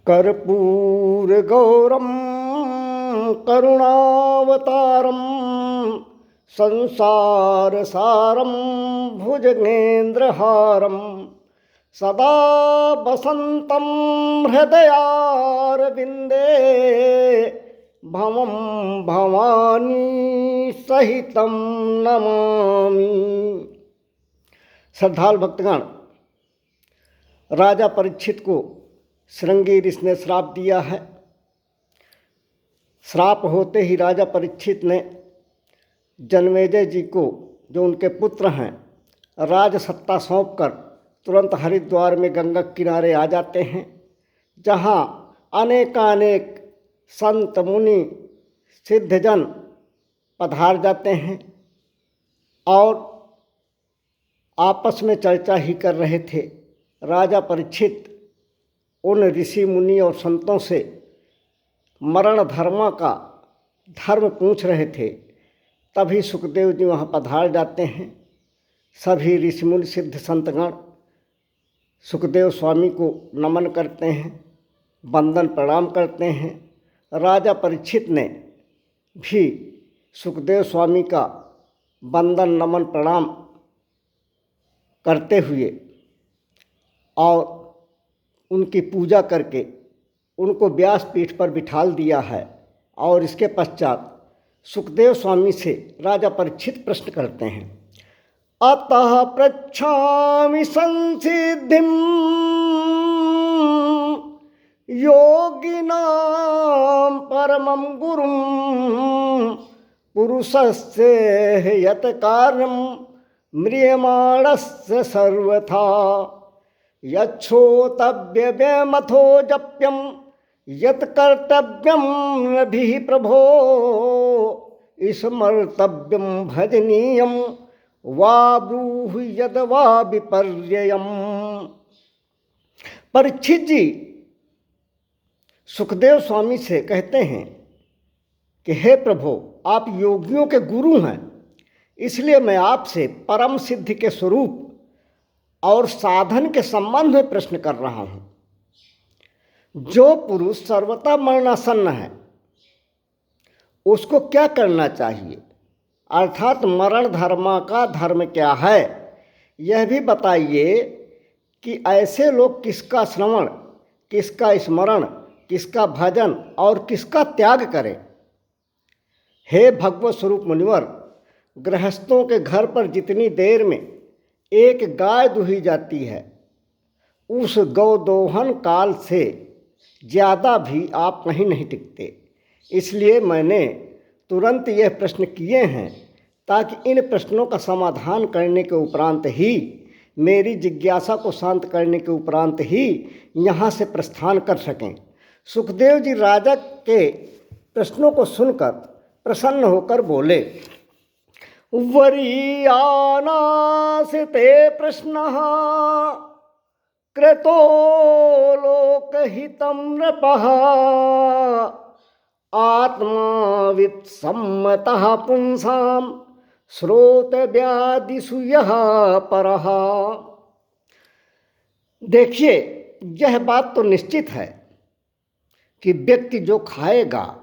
कर्पूरगौरं करुणावतारं संसारसारं भुजगेन्द्रहारं सदा वसन्तं हृदयारविन्दे भवं भवानी सहितं नमामि। श्रद्धालु भक्तगण, राजा परीक्षित को श्रृंगी ऋषि ने श्राप दिया है। श्राप होते ही राजा परीक्षित ने जन्मेजय जी को, जो उनके पुत्र हैं, राज सत्ता सौंपकर तुरंत हरिद्वार में गंगा किनारे आ जाते हैं, जहाँ अनेकानेक संत मुनि सिद्धजन पधार जाते हैं और आपस में चर्चा ही कर रहे थे। राजा परीक्षित उन ऋषि मुनि और संतों से मरण धर्म का धर्म पूछ रहे थे। तभी सुखदेव जी वहाँ पधार जाते हैं। सभी ऋषि मुनि सिद्ध संतगण सुखदेव स्वामी को नमन करते हैं, वंदन प्रणाम करते हैं। राजा परीक्षित ने भी सुखदेव स्वामी का वंदन नमन प्रणाम करते हुए और उनकी पूजा करके उनको व्यासपीठ पर बिठाल दिया है। और इसके पश्चात सुखदेव स्वामी से राजा परीक्षित प्रश्न करते हैं। अतः पृच्छामि संसिद्धिं योगिनां परमं गुरुं पुरुषस्य यत् कार्यं म्रियमाणस्य सर्वथा यच्छोतव्यमथो जप्यं यत् कर्तव्यं नभिः प्रभो स्मर्तव्यं भजनीयं वा ब्रूहि यद् वा विपर्ययम्। परीक्षित जी सुखदेव स्वामी से कहते हैं कि हे प्रभु, आप योगियों के गुरु हैं, इसलिए मैं आपसे परम सिद्धि के स्वरूप और साधन के संबंध में प्रश्न कर रहा हूँ। जो पुरुष सर्वथा मरणासन्न है उसको क्या करना चाहिए, अर्थात मरण धर्म का धर्म क्या है, यह भी बताइए कि ऐसे लोग किसका श्रवण, किसका स्मरण, किसका भजन और किसका त्याग करें। हे भगवत स्वरूप मुनिवर, गृहस्थों के घर पर जितनी देर में एक गाय दुही जाती है, उस गौदोहन काल से ज़्यादा भी आप कहीं नहीं टिकते। इसलिए मैंने तुरंत यह प्रश्न किए हैं ताकि इन प्रश्नों का समाधान करने के उपरांत ही, मेरी जिज्ञासा को शांत करने के उपरांत ही यहाँ से प्रस्थान कर सकें। सुखदेव जी राजा के प्रश्नों को सुनकर प्रसन्न होकर बोले। वरीयानासिते प्रश्नः कृतो लोकहितं नृपः आत्मावित् सम्मतः पुंसां श्रोतव्यादिषु यः परः। देखिए, यह बात तो निश्चित है कि व्यक्ति जो खाएगा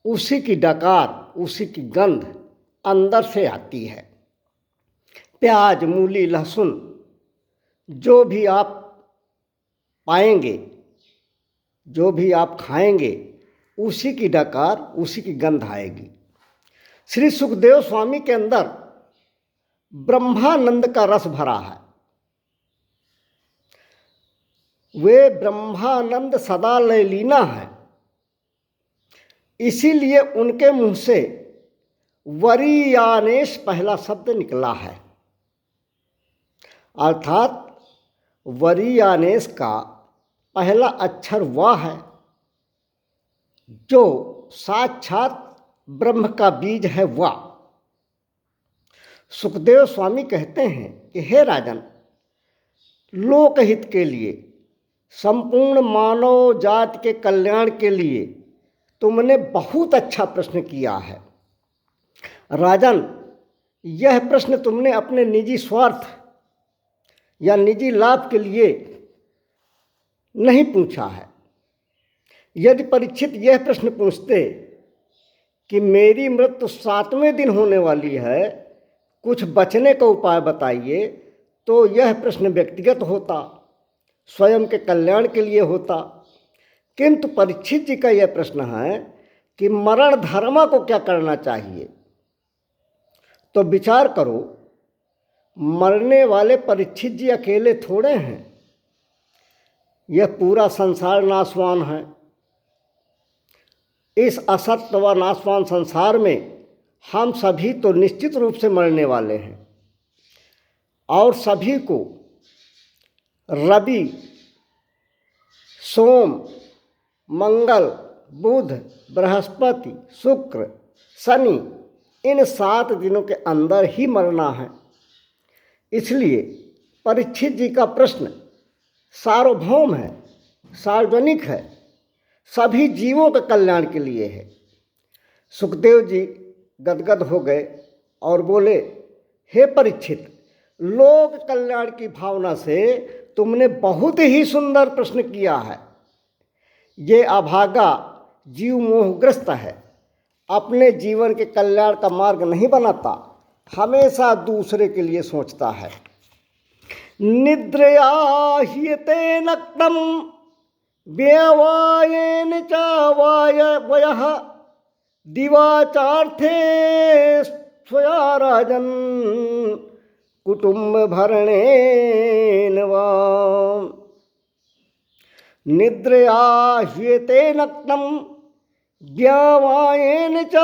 उसी की डकार, उसी की गंध अंदर से आती है। प्याज, मूली, लहसुन जो भी आप पाएंगे, जो भी आप खाएंगे, उसी की डकार, उसी की गंध आएगी। श्री सुखदेव स्वामी के अंदर ब्रह्मानंद का रस भरा है। वे ब्रह्मानंद सदा लयलीना है, इसीलिए उनके मुंह से वरीयानेश पहला शब्द निकला है। अर्थात वरीयानेश का पहला अक्षर वह है जो साक्षात ब्रह्म का बीज है, वह। सुखदेव स्वामी कहते हैं कि हे राजन, लोकहित के लिए, संपूर्ण मानव जाति के कल्याण के लिए तुमने बहुत अच्छा प्रश्न किया है। राजन, यह प्रश्न तुमने अपने निजी स्वार्थ या निजी लाभ के लिए नहीं पूछा है, यदि परीक्षित यह प्रश्न पूछते कि मेरी मृत्यु 7वें दिन होने वाली है, कुछ बचने का उपाय बताइए, तो यह प्रश्न व्यक्तिगत होता, स्वयं के कल्याण के लिए होता। किंतु परीक्षित जी का यह प्रश्न है कि मरण धर्मा को क्या करना चाहिए। तो विचार करो, मरने वाले परीक्षित जी अकेले थोड़े हैं, यह पूरा संसार नाशवान है। इस असत्य व नाशवान संसार में हम सभी तो निश्चित रूप से मरने वाले हैं, और सभी को रवि, सोम, मंगल, बुध, बृहस्पति, शुक्र, शनि, इन 7 दिनों के अंदर ही मरना है। इसलिए परीक्षित जी का प्रश्न सार्वभौम है, सार्वजनिक है, सभी जीवों के कल्याण के लिए है। सुखदेव जी गदगद हो गए और बोले, हे परीक्षित, लोक कल्याण की भावना से तुमने बहुत ही सुंदर प्रश्न किया है। ये अभागा जीव मोहग्रस्त है, अपने जीवन के कल्याण का मार्ग नहीं बनाता, हमेशा दूसरे के लिए सोचता है। निद्रया ह्यते नक्तम व्यवायेन च वयः दिवाचार्थे स्वया राजन् कुटुंब भरणेन वा। निद्रया ह्यते नक्तम व्यवायेन च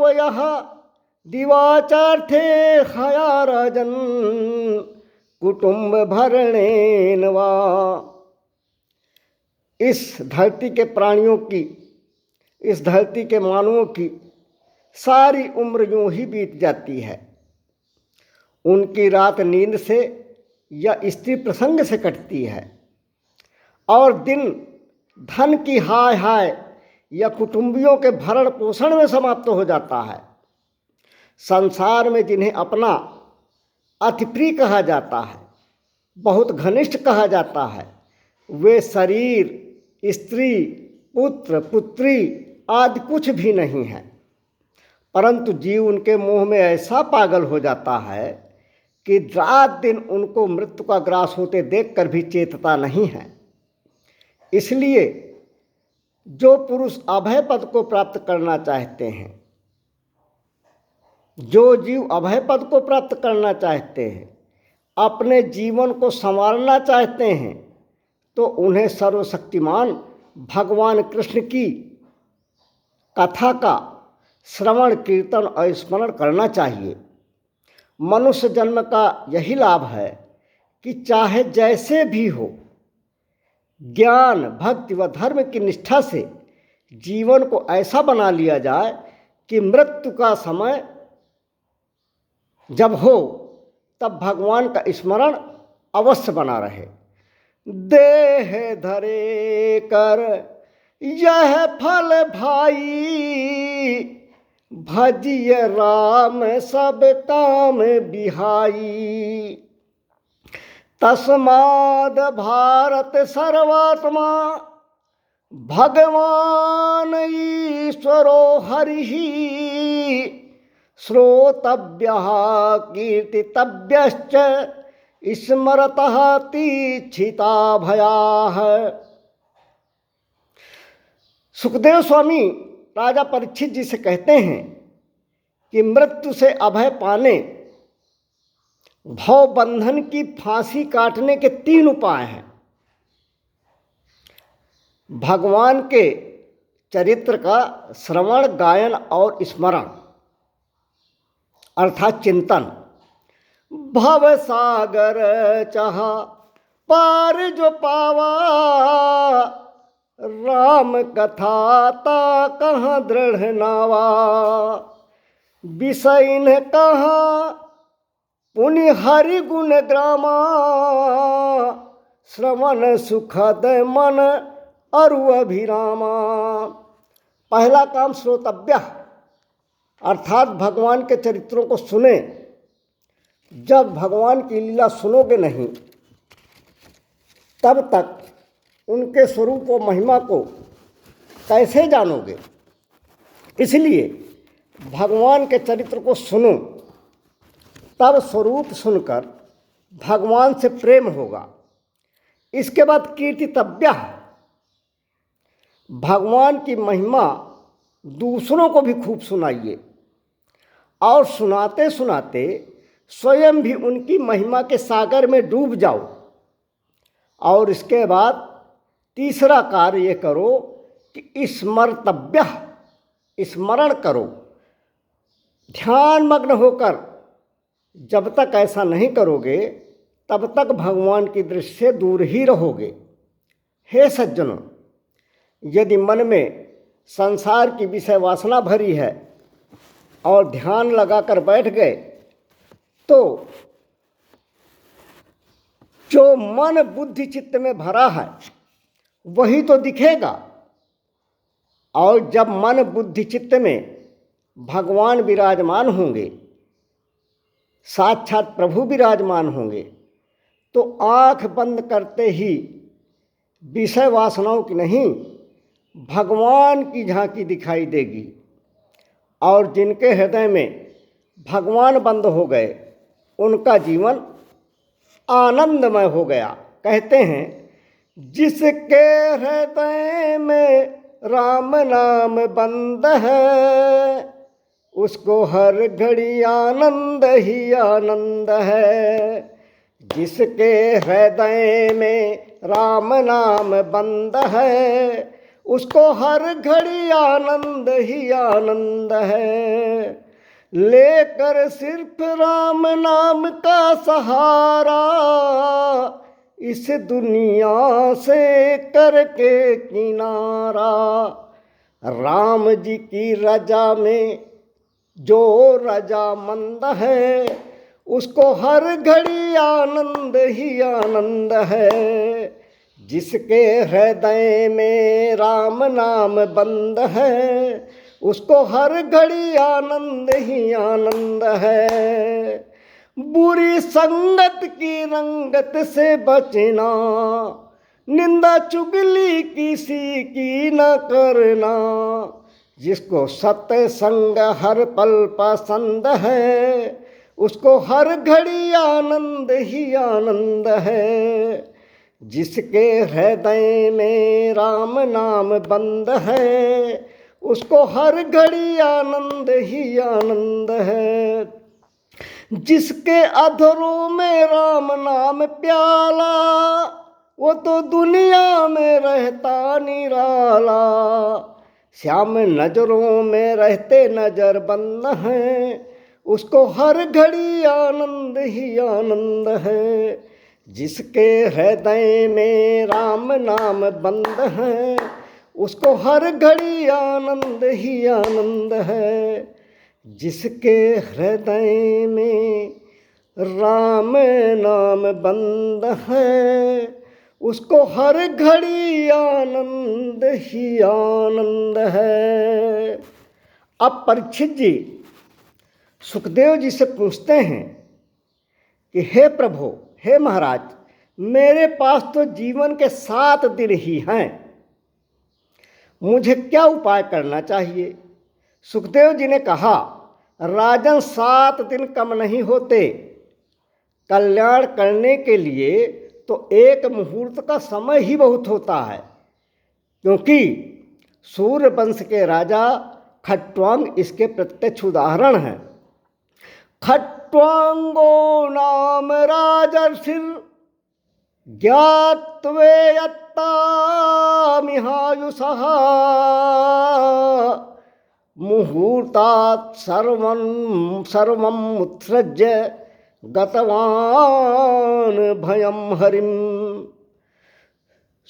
वयः दिवाचार्थे हया राजन् कुटुंब भरणेन वा। इस धरती के प्राणियों की, इस धरती के मानवों की सारी उम्र यूं ही बीत जाती है। उनकी रात नींद से या स्त्री प्रसंग से कटती है, और दिन धन की हाय हाय या कुटुंबियों के भरण पोषण में समाप्त हो जाता है। संसार में जिन्हें अपना अति प्रिय कहा जाता है, बहुत घनिष्ठ कहा जाता है, वे शरीर, स्त्री, पुत्र, पुत्री आदि कुछ भी नहीं है। परंतु जीव उनके मोह में ऐसा पागल हो जाता है कि रात दिन उनको मृत्यु का ग्रास होते देखकर भी चेतता नहीं है। इसलिए जो पुरुष अभय पद को प्राप्त करना चाहते हैं, जो जीव अभय पद को प्राप्त करना चाहते हैं, अपने जीवन को संवारना चाहते हैं, तो उन्हें सर्वशक्तिमान भगवान कृष्ण की कथा का श्रवण, कीर्तन और स्मरण करना चाहिए। मनुष्य जन्म का यही लाभ है कि चाहे जैसे भी हो, ज्ञान, भक्ति व धर्म की निष्ठा से जीवन को ऐसा बना लिया जाए कि मृत्यु का समय जब हो तब भगवान का स्मरण अवश्य बना रहे। देह धरे कर यह फल भाई, भजिय राम सब काम बिहाई। तस्माद भारत सर्वात्मा भगवान ईश्वरो हरिहि, श्रोतव्यः कीर्तितव्यश्च स्मरतः तीक्षिता भयाः। सुखदेव स्वामी राजा परीक्षित जी से कहते हैं कि मृत्यु से अभय पाने, भव बंधन की फांसी काटने के 3 उपाय हैं। भगवान के चरित्र का श्रवण, गायन और स्मरण अर्थात चिंतन। भव सागर चाह पार जो पावा, राम कथा ता कहाँ दृढ़ नावा। विषयन कहाँ पुनि हरि गुण ग्रामा, श्रवण सुखद मन अरु अभिरामा। पहला काम श्रोतव्य अर्थात भगवान के चरित्रों को सुने। जब भगवान की लीला सुनोगे नहीं, तब तक उनके स्वरूप व महिमा को कैसे जानोगे? इसलिए भगवान के चरित्र को सुनो, तब स्वरूप सुनकर भगवान से प्रेम होगा। इसके बाद कीर्तितव्य, भगवान की महिमा दूसरों को भी खूब सुनाइए और सुनाते सुनाते स्वयं भी उनकी महिमा के सागर में डूब जाओ। और इसके बाद तीसरा कार्य ये करो कि स्मर्तव्य, स्मरण करो। ध्यान मग्न होकर जब तक ऐसा नहीं करोगे तब तक भगवान की दृष्टि से दूर ही रहोगे। हे सज्जनों, यदि मन में संसार की विषय वासना भरी है और ध्यान लगाकर बैठ गए तो जो मन बुद्धि चित्त में भरा है वही तो दिखेगा। और जब मन बुद्धि चित्त में भगवान विराजमान होंगे, साक्षात प्रभु विराजमान होंगे, तो आँख बंद करते ही विषय वासनाओं की नहीं, भगवान की झांकी दिखाई देगी। और जिनके हृदय में भगवान बंद हो गए उनका जीवन आनंदमय हो गया। कहते हैं, जिसके हृदय में राम नाम बंद है उसको हर घड़ी आनंद ही आनंद है। जिसके हृदय में राम नाम बंद है उसको हर घड़ी आनंद ही आनंद है। लेकर सिर्फ राम नाम का सहारा इस दुनिया से करके किनारा। राम जी की रजा में जो रजामंद है उसको हर घड़ी आनंद ही आनंद है। जिसके हृदय में राम नाम बंद है उसको हर घड़ी आनंद ही आनंद है। बुरी संगत की रंगत से बचना, निंदा चुगली किसी की न करना। जिसको सत्य संग हर पल पसंद है उसको हर घड़ी आनंद ही आनंद है। जिसके हृदय में राम नाम बंद है उसको हर घड़ी आनंद ही आनंद है। जिसके अधरों में राम नाम प्याला वो तो दुनिया में रहता निराला। श्याम नजरों में रहते नजर बंद है उसको हर घड़ी आनंद ही आनंद है। जिसके हृदय में राम नाम बंद है उसको हर घड़ी आनंद ही आनंद है। जिसके हृदय में राम नाम बंद है उसको हर घड़ी आनंद ही आनंद है। अब परीक्षित जी सुखदेव जी से पूछते हैं कि हे प्रभु, हे महाराज, मेरे पास तो जीवन के 7 दिन ही हैं, मुझे क्या उपाय करना चाहिए? सुखदेव जी ने कहा, राजन 7 दिन कम नहीं होते। कल्याण करने के लिए तो एक मुहूर्त का समय ही बहुत होता है। क्योंकि सूर्य वंश के राजा खट्वांग इसके प्रत्यक्ष उदाहरण हैं। खट्वांगो नाम राजर्षिर ज्ञात्वेयत्ता मिहायुषः मुहूर्तात् सर्वं उत्सृज्य गतवान भयम हरिम।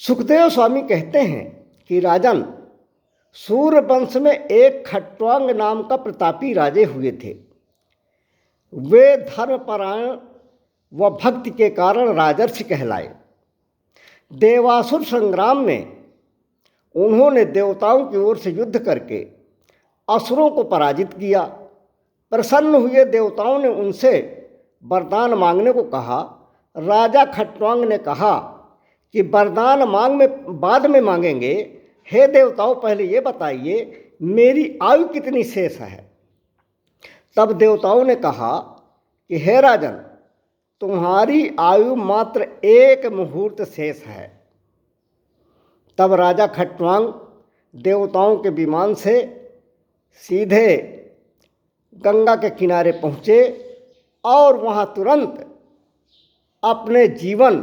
सुखदेव स्वामी कहते हैं कि राजन, सूर्य वंश में एक खट्वांग नाम का प्रतापी राजे हुए थे। वे धर्मपरायण व भक्ति के कारण राजर्षि कहलाए। देवासुर संग्राम में उन्होंने देवताओं की ओर से युद्ध करके असुरों को पराजित किया। प्रसन्न हुए देवताओं ने उनसे वरदान मांगने को कहा। राजा खट्वांग ने कहा कि वरदान बाद में मांगेंगे, हे देवताओं, पहले ये बताइए मेरी आयु कितनी शेष है। तब देवताओं ने कहा कि हे राजन, तुम्हारी आयु मात्र 1 मुहूर्त शेष है। तब राजा खट्वांग देवताओं के विमान से सीधे गंगा के किनारे पहुँचे और वहाँ तुरंत अपने जीवन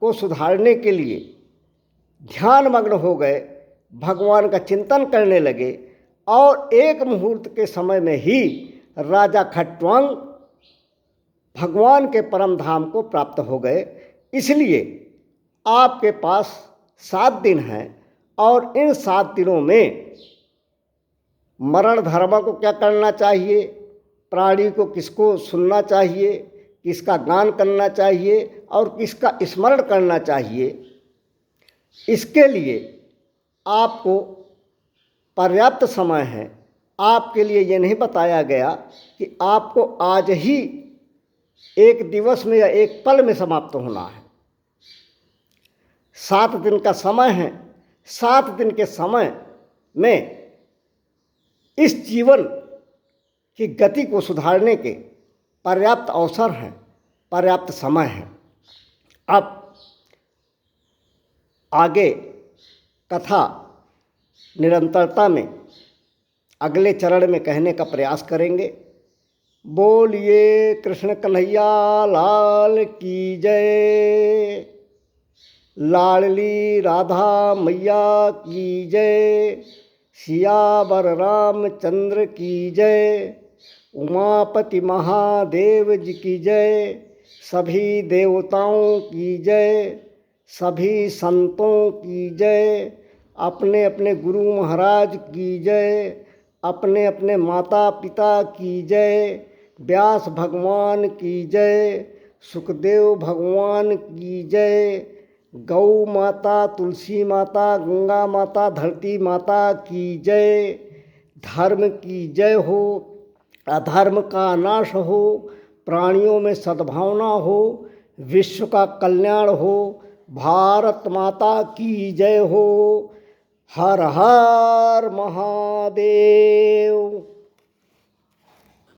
को सुधारने के लिए ध्यानमग्न हो गए, भगवान का चिंतन करने लगे और 1 मुहूर्त के समय में ही राजा खट्वांग भगवान के परम धाम को प्राप्त हो गए। इसलिए आपके पास 7 दिन हैं और इन 7 दिनों में मरण धर्म को क्या करना चाहिए, प्राणी को किसको सुनना चाहिए, किसका गान करना चाहिए और किसका स्मरण करना चाहिए, इसके लिए आपको पर्याप्त समय है। आपके लिए ये नहीं बताया गया कि आपको आज ही 1 दिवस में या 1 पल में समाप्त होना है। 7 दिन का समय है। 7 दिन के समय में इस जीवन की गति को सुधारने के पर्याप्त अवसर हैं, पर्याप्त समय है। अब आगे कथा निरंतरता में अगले चरण में कहने का प्रयास करेंगे। बोलिए कृष्ण कन्हैया लाल की जय, लाडली राधा मैया की जय, सियावर रामचंद्र की जय, उमापति महादेव जी की जय, सभी देवताओं की जय, सभी संतों की जय, अपने अपने गुरु महाराज की जय, अपने अपने माता पिता की जय, व्यास भगवान की जय, सुखदेव भगवान की जय, गौ माता, तुलसी माता, गंगा माता, धरती माता की जय। धर्म की जय हो, अधर्म का नाश हो, प्राणियों में सद्भावना हो, विश्व का कल्याण हो, भारत माता की जय हो। हर हर महादेव।